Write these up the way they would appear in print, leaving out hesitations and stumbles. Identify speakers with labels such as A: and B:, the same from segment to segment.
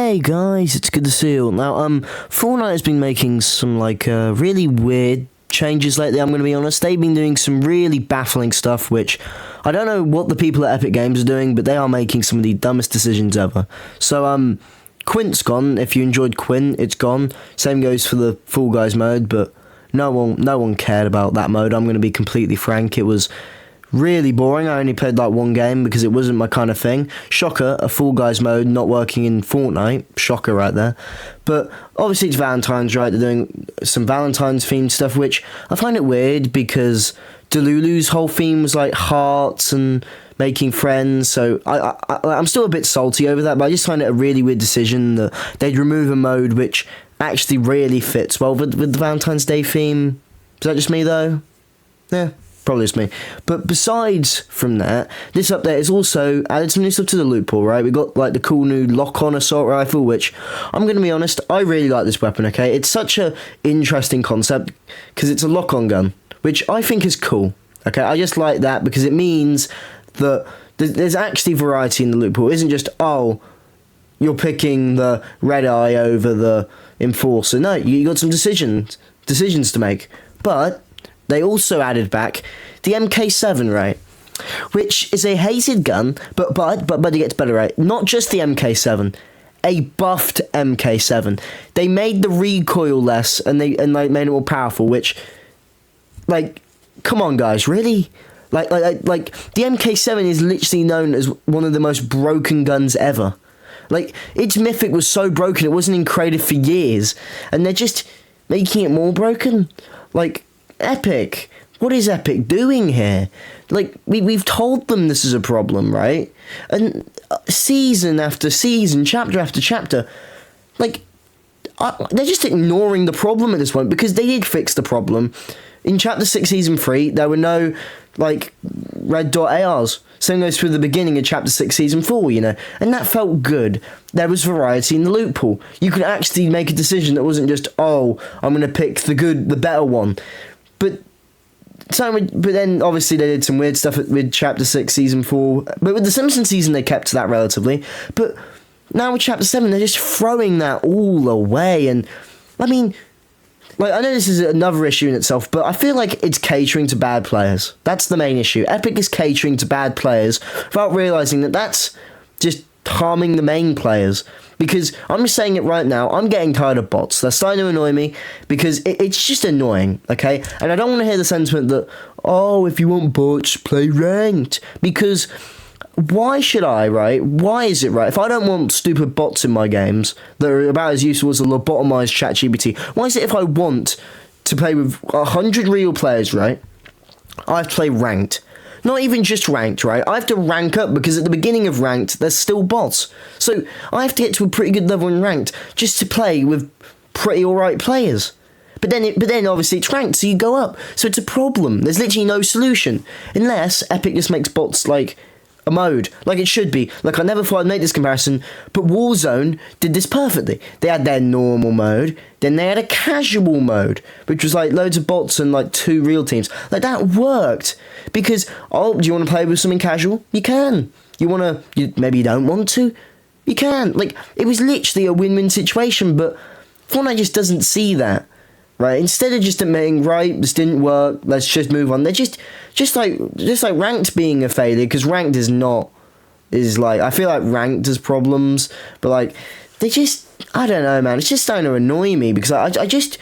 A: Hey guys, it's good to see you. Now, Fortnite has been making some, really weird changes lately, I'm going to be honest. They've been doing some really baffling stuff, which I don't know what the people at Epic Games are doing, but they are making some of the dumbest decisions ever. So, Quint's gone. If you enjoyed Quint, it's gone. Same goes for the Fall Guys mode, but no one cared about that mode. I'm going to be completely frank. It was really boring. I only played like one game because it wasn't my kind of thing. Shocker, a Fall Guys mode not working in Fortnite. Shocker right there. But obviously it's Valentine's, right? They're doing some Valentine's themed stuff, which I find it weird because Delulu's whole theme was like hearts and making friends. So I'm still a bit salty over that, but I just find it a really weird decision that they'd remove a mode which actually really fits well with the Valentine's Day theme. Is that just me though? Yeah. Probably just me. But besides from that, this update has also added some new stuff to the loot pool, right? We got like the cool new lock-on assault rifle, which I'm going to be honest, I really like this weapon, okay? It's such a interesting concept because it's a lock-on gun, which I think is cool, okay? I just like that because it means that there's actually variety in the loot pool. It isn't just, oh, you're picking the red eye over the enforcer. No, you got some decisions to make. But they also added back the MK7, right? Which is a hated gun, but it gets better, right? Not just the MK7, a buffed MK7. They made the recoil less and they made it more powerful, which, like, come on guys, really? Like the MK7 is literally known as one of the most broken guns ever. Like, its mythic was so broken, it wasn't in creative for years, and they're just making it more broken. Like, Epic, what is Epic doing here? Like, we've told them this is a problem, right? And season after season, chapter after chapter, like, they're just ignoring the problem at this point, because they did fix the problem. In Chapter 6, Season 3, there were no, like, red dot ARs. Same goes through the beginning of Chapter 6, Season 4, you know? And that felt good. There was variety in the loot pool. You could actually make a decision that wasn't just, oh, I'm going to pick the better one. But then obviously they did some weird stuff with Chapter 6, Season 4. But with the Simpsons season, they kept to that relatively. But now with Chapter 7, they're just throwing that all away. And, I mean, like, I know this is another issue in itself, but I feel like it's catering to bad players. That's the main issue. Epic is catering to bad players without realising that that's just harming the main players. Because I'm just saying it right now, I'm getting tired of bots. They're starting to annoy me because it's just annoying, okay? And I don't want to hear the sentiment that, oh, if you want bots, play ranked. Because why should I, right? Why is it right? If I don't want stupid bots in my games that are about as useful as a lobotomized ChatGPT, why is it if I want to play with 100 real players, right, I have to play ranked? Not even just ranked, right? I have to rank up because at the beginning of ranked, there's still bots. So I have to get to a pretty good level in ranked just to play with pretty alright players. But then obviously it's ranked, so you go up. So it's a problem. There's literally no solution. Unless Epic just makes bots like a mode, like it should be. Like, I never thought I'd make this comparison, but Warzone did this perfectly. They had their normal mode, then they had a casual mode, which was like loads of bots and like 2 real teams. Like, that worked. Because, oh, do you want to play with something casual? You can. Maybe you don't want to? You can. Like, it was literally a win-win situation, but Fortnite just doesn't see that. Right, instead of just admitting, right, this didn't work, let's just move on. They're just like ranked being a failure, because ranked is like, I feel like ranked has problems, but like, they just, I don't know, man, it's just starting to annoy me, because I just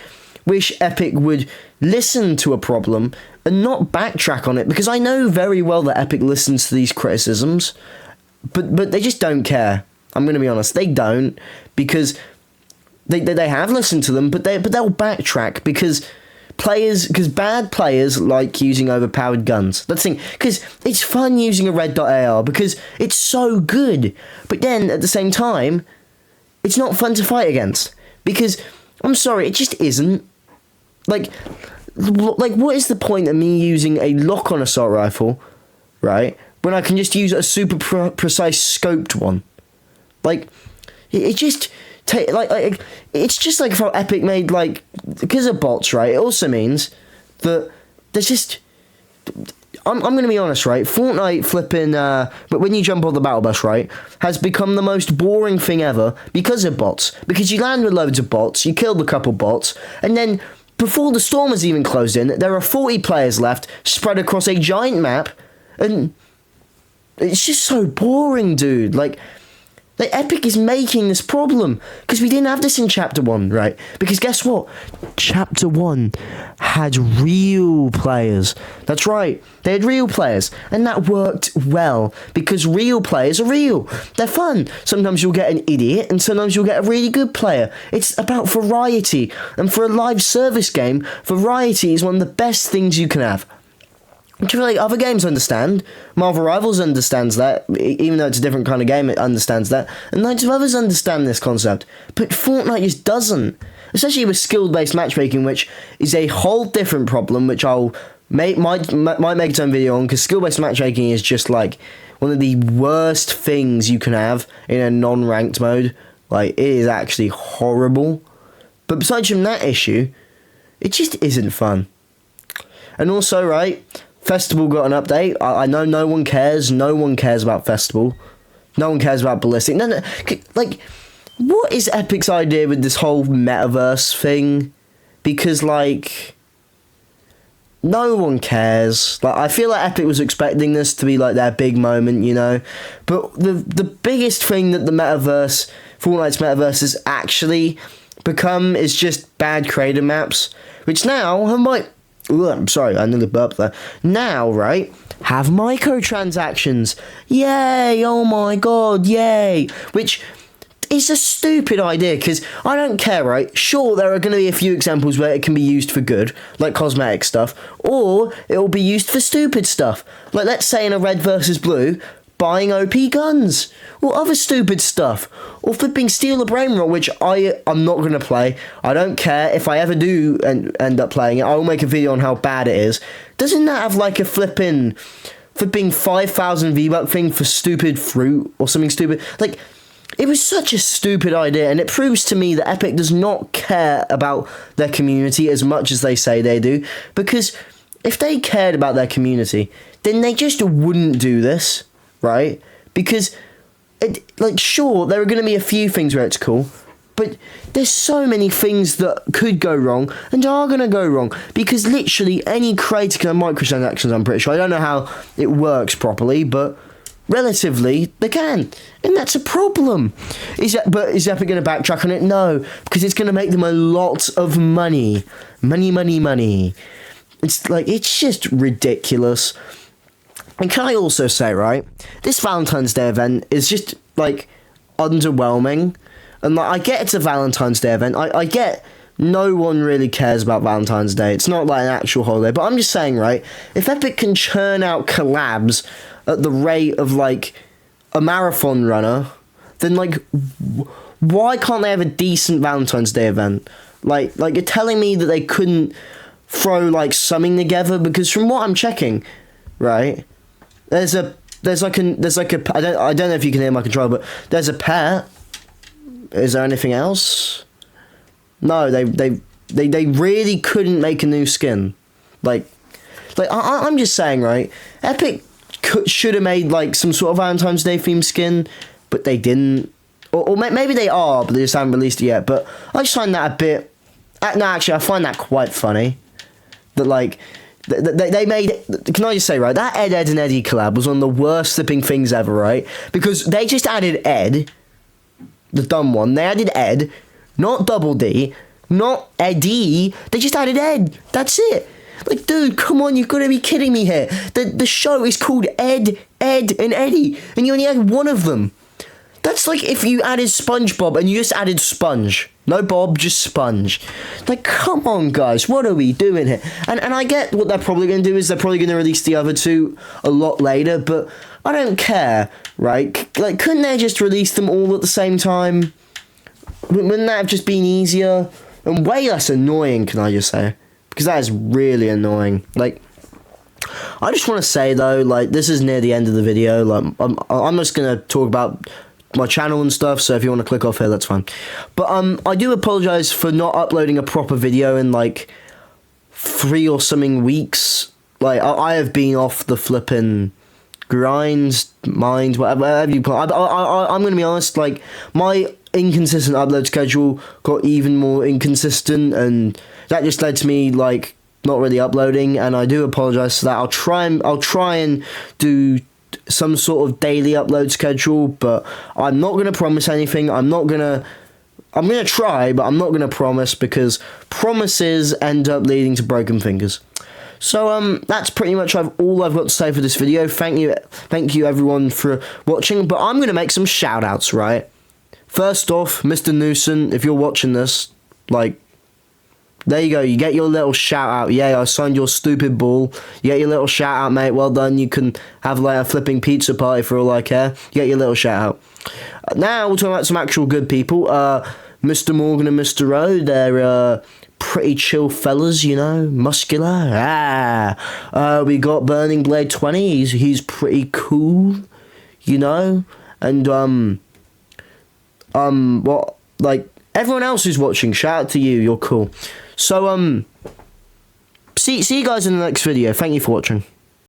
A: wish Epic would listen to a problem and not backtrack on it, because I know very well that Epic listens to these criticisms, but they just don't care. I'm going to be honest, they don't, because They have listened to them, but they'll backtrack because bad players like using overpowered guns. That's the thing, because it's fun using a red dot AR because it's so good. But then at the same time, it's not fun to fight against because, I'm sorry, it just isn't. Like what is the point of me using a lock-on assault rifle, right, when I can just use a super precise scoped one? Like, it just. It's just like how Epic made, like, because of bots, right? It also means that there's just, I'm going to be honest, right? Fortnite flipping, but when you jump on the battle bus, right, has become the most boring thing ever because of bots. Because you land with loads of bots, you killed a couple bots, and then before the storm has even closed in, there are 40 players left spread across a giant map, and it's just so boring, dude. Like Epic is making this problem because we didn't have this in Chapter 1, right? Because guess what? Chapter 1 had real players. That's right, they had real players, and that worked well because real players are real. They're fun. Sometimes you'll get an idiot, and sometimes you'll get a really good player. It's about variety, and for a live service game, variety is one of the best things you can have. Which I feel like other games understand. Marvel Rivals understands that, even though it's a different kind of game, it understands that. And loads of others understand this concept. But Fortnite just doesn't. Especially with skill-based matchmaking, which is a whole different problem, which I'll might make its own video on, because skill-based matchmaking is just like one of the worst things you can have in a non-ranked mode. Like, it is actually horrible. But besides from that issue, it just isn't fun. And also, right, Festival got an update. I know no one cares. No one cares about Festival. No one cares about Ballistic. No, like, what is Epic's idea with this whole metaverse thing? Because, like, no one cares. Like, I feel like Epic was expecting this to be, like, their big moment, you know? But the biggest thing that the metaverse, Fortnite's metaverse, has actually become is just bad creator maps, which now have Ooh, I'm sorry, I nearly burped there. Now, right, have microtransactions. Yay, oh my god, yay. Which is a stupid idea, because I don't care, right? Sure, there are going to be a few examples where it can be used for good, like cosmetic stuff, or it will be used for stupid stuff. Like, let's say in a red versus blue, buying OP guns, or other stupid stuff, or flipping Steal a Brain Rot, which I'm not going to play. I don't care. If I ever do end up playing it, I will make a video on how bad it is. Doesn't that have like a flipping 5,000 V-Buck thing for stupid fruit, or something stupid? Like, it was such a stupid idea, and it proves to me that Epic does not care about their community as much as they say they do, because if they cared about their community, then they just wouldn't do this. Right? Because, sure, there are going to be a few things where it's cool, but there's so many things that could go wrong and are going to go wrong, because literally any creator can have microtransactions, I'm pretty sure. I don't know how it works properly, but relatively, they can. And that's a problem. Is Epic going to backtrack on it? No, because it's going to make them a lot of money. Money. It's just ridiculous. And can I also say, right, this Valentine's Day event is just, like, underwhelming. And, like, I get it's a Valentine's Day event. I get no one really cares about Valentine's Day. It's not, like, an actual holiday. But I'm just saying, right, if Epic can churn out collabs at the rate of, like, a marathon runner, then, like, why can't they have a decent Valentine's Day event? Like, you're telling me that they couldn't throw, like, something together? Because from what I'm checking, right, There's like a I don't know if you can hear my controller, but there's a pet. Is there anything else? No, they really couldn't make a new skin. I'm just saying, right? Epic should have made like some sort of Valentine's Day themed skin, but they didn't. Or maybe they are, but they just haven't released it yet. But I just find that a bit. No, actually, I find that quite funny. That like. They made, can I just say, right, that Ed and Eddie collab was one of the worst flipping things ever, right? Because they just added Ed, the dumb one. They added Ed, not Double D, not Eddie. They just added Ed. That's it. Like, dude, come on, you've got to be kidding me here. The show is called Ed, and Eddie, and you only had one of them. That's like if you added SpongeBob and you just added Sponge. No Bob, just Sponge. Like, come on, guys, what are we doing here? And I get what they're probably going to do is they're probably going to release the other two a lot later, but I don't care, right? Like, couldn't they just release them all at the same time? Wouldn't that have just been easier? And way less annoying, can I just say? Because that is really annoying. Like, I just want to say, though, like, this is near the end of the video. Like, I'm just going to talk about my channel and stuff, so if you want to click off here, that's fine. But I do apologize for not uploading a proper video in like 3 or something weeks. like I have been off the flipping grinds, mind, whatever you call it. I'm gonna be honest, like my inconsistent upload schedule got even more inconsistent, and that just led to me like not really uploading, and I do apologize for that. I'll try and do some sort of daily upload schedule, but I'm not gonna promise anything. I'm gonna try, but I'm not gonna promise, because promises end up leading to broken fingers. So that's pretty much all I've got to say for this video. Thank you everyone for watching, but I'm gonna make some shout outs, right? First off, Mr. Newson, if you're watching this, like, there you go, you get your little shout out. Yeah, I signed your stupid ball. You get your little shout out, mate. Well done. You can have like a flipping pizza party for all I care. You get your little shout out. Now we'll talk about some actual good people. Mr. Morgan and Mr. O, they're pretty chill fellas, you know, muscular. We got Burning Blade 20. He's pretty cool, you know, and what, like, everyone else who's watching, shout out to you. You're cool. So see you guys in the next video. Thank you for watching.